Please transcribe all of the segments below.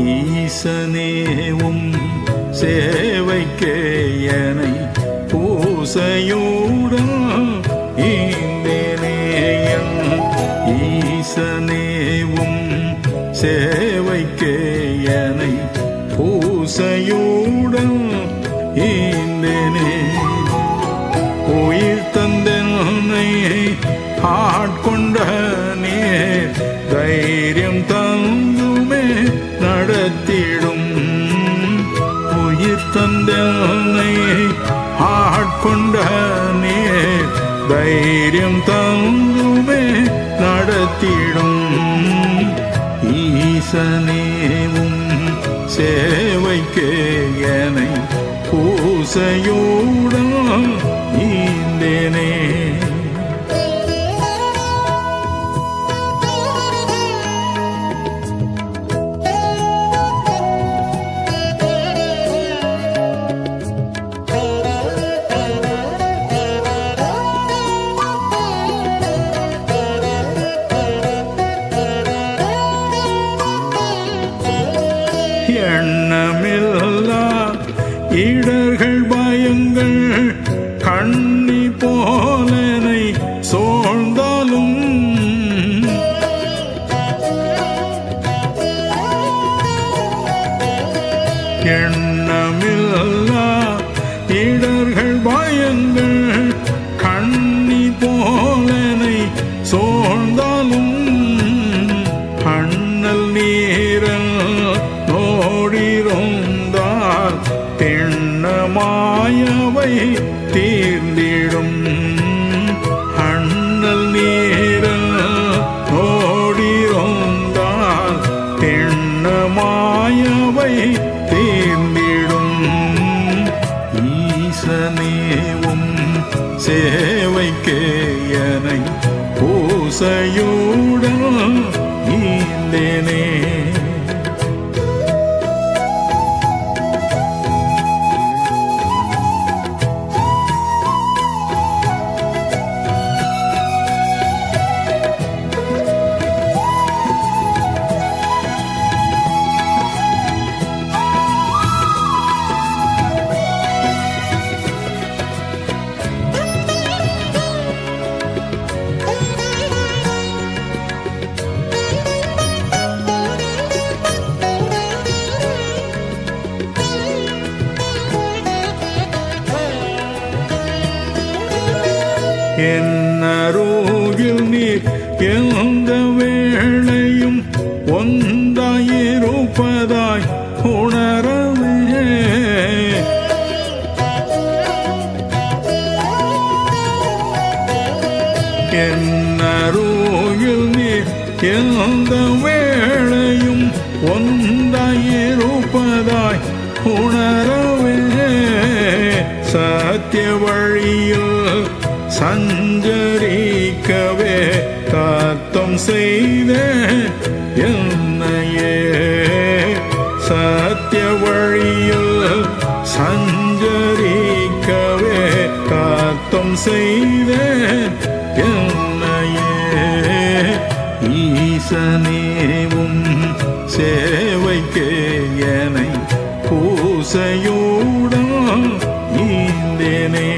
ஈசனேவும் சேவைக்கேயனை பூசையுடன் ஈந்தேனேயன் ஈசனேவும் சேவைக்கேயனை பூசையுடன் ஈந்தேனே உயிர் தந்தனை ஆட்கொண்ட நேர் தைரியம் தந்துமே நடத்திடும் உயிர் தந்தனை ஆட்கொண்ட நேர் தைரியம் தந்துமே நடத்திடும் ஈசனேவும் சேவைக்கேயனை பூசையுடன் ஈந்தேனே எண்ணமில்லா இடர்கள் பயங்கள் கண்ணி போலனை சோழ்ந்தாலும் எண்ணமில்லா இடர்கள் பயங்கள் கண்ணி போலனை சோழ்ந்தாலும் அண்ணல் நீரல் நோடிருந்தால் திண்ணமாயவை தீர்ந்திடும் அண்ணல் நீரல் நோடிருந்தால் திண்ணமாயவை தீர்ந்திடும் ஈசனேவும் சேவைக்கேயனை பூசையுடன் ஈந்தேனே என்னருகில் நீர் எந்த வேளையும் ஒன்றாயிருப்பதாய் உணரவே என்னருகில் நீர் எந்த வேளையும் ஒன்றாயிருப்பதாய் உணரவே சத்திய வழியில் சஞ்சரிக்கவே தத்தம் செய்த என்னையே சத்திய வழியில் சஞ்சரிக்கவே தத்தம் செய்த என்னையே ஈசனேவும் சேவைக்கேயனை பூசையுடன் ஈந்தேனே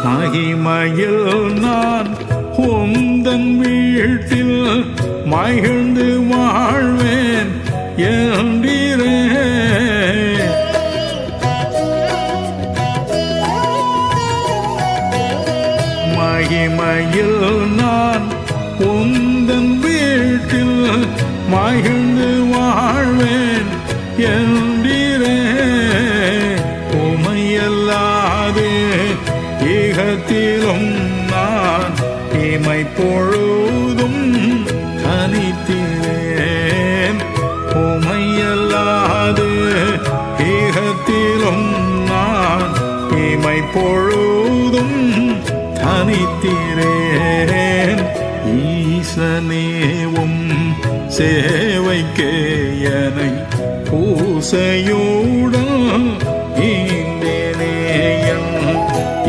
மகிமையில் நான் உந்தன் வீட்டில் மகிழ்ந்து வாழ்வேன் என்றீரே மகிமையில் நான் உந்தன் வீட்டில் மகிழ்ந்து வாழ்வேன் என்றீரே உமையல்லாது ஈகத்திலும் நான் இமை பொழுதும் தனித்தினேன் உமையல்லாது ஈக உலகத்திலும் நான் இமை பொழுதும் தனித்திரேன். ஈசனேவும் சேவைக்கே எனை பூசையுடன் ஈந்தேனேயன்.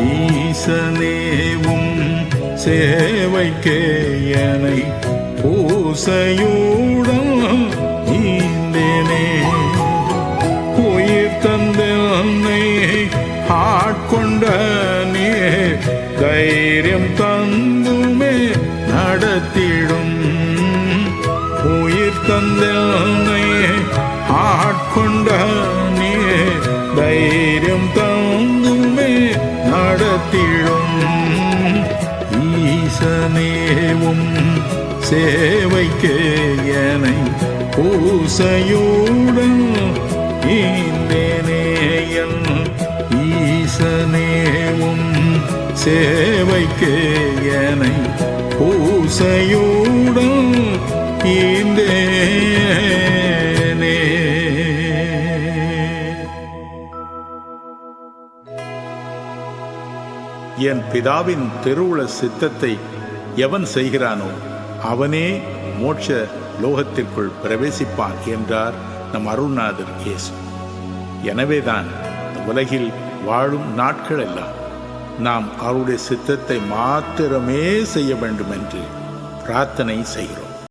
ஈசனேவும் சேவைக்கே எனை பூசையுடன் ஈந்தேனே. உயிர் தந்தனை ஆட்கொண்ட நீ தைரியம் தந்துமே நடத்திடும். உயிர் தந்தனை ஆட்கொண்ட நீ தைரியம் தந்துமே நடத்திடும். ஈசனேவும் சேவைக்கே எனை பூசையுடன் ஈந்தேனேயன். ஈசனேவும் சேவைக்கே எனை பூசையுடன் ஈந்தேனே. என் பிதாவின் திருவுள சித்தத்தை எவன் செய்கிறானோ அவனே மோட்ச லோகத்திற்குள் பிரவேசிப்பான் என்றார் நம் அருள்நாதர் இயேசு. எனவேதான் உலகில் வாழும் நாட்கள் எல்லாம் நாம் அவருடைய சித்தத்தை மாத்திரமே செய்ய வேண்டும் என்று பிரார்த்தனை செய்கிறோம்.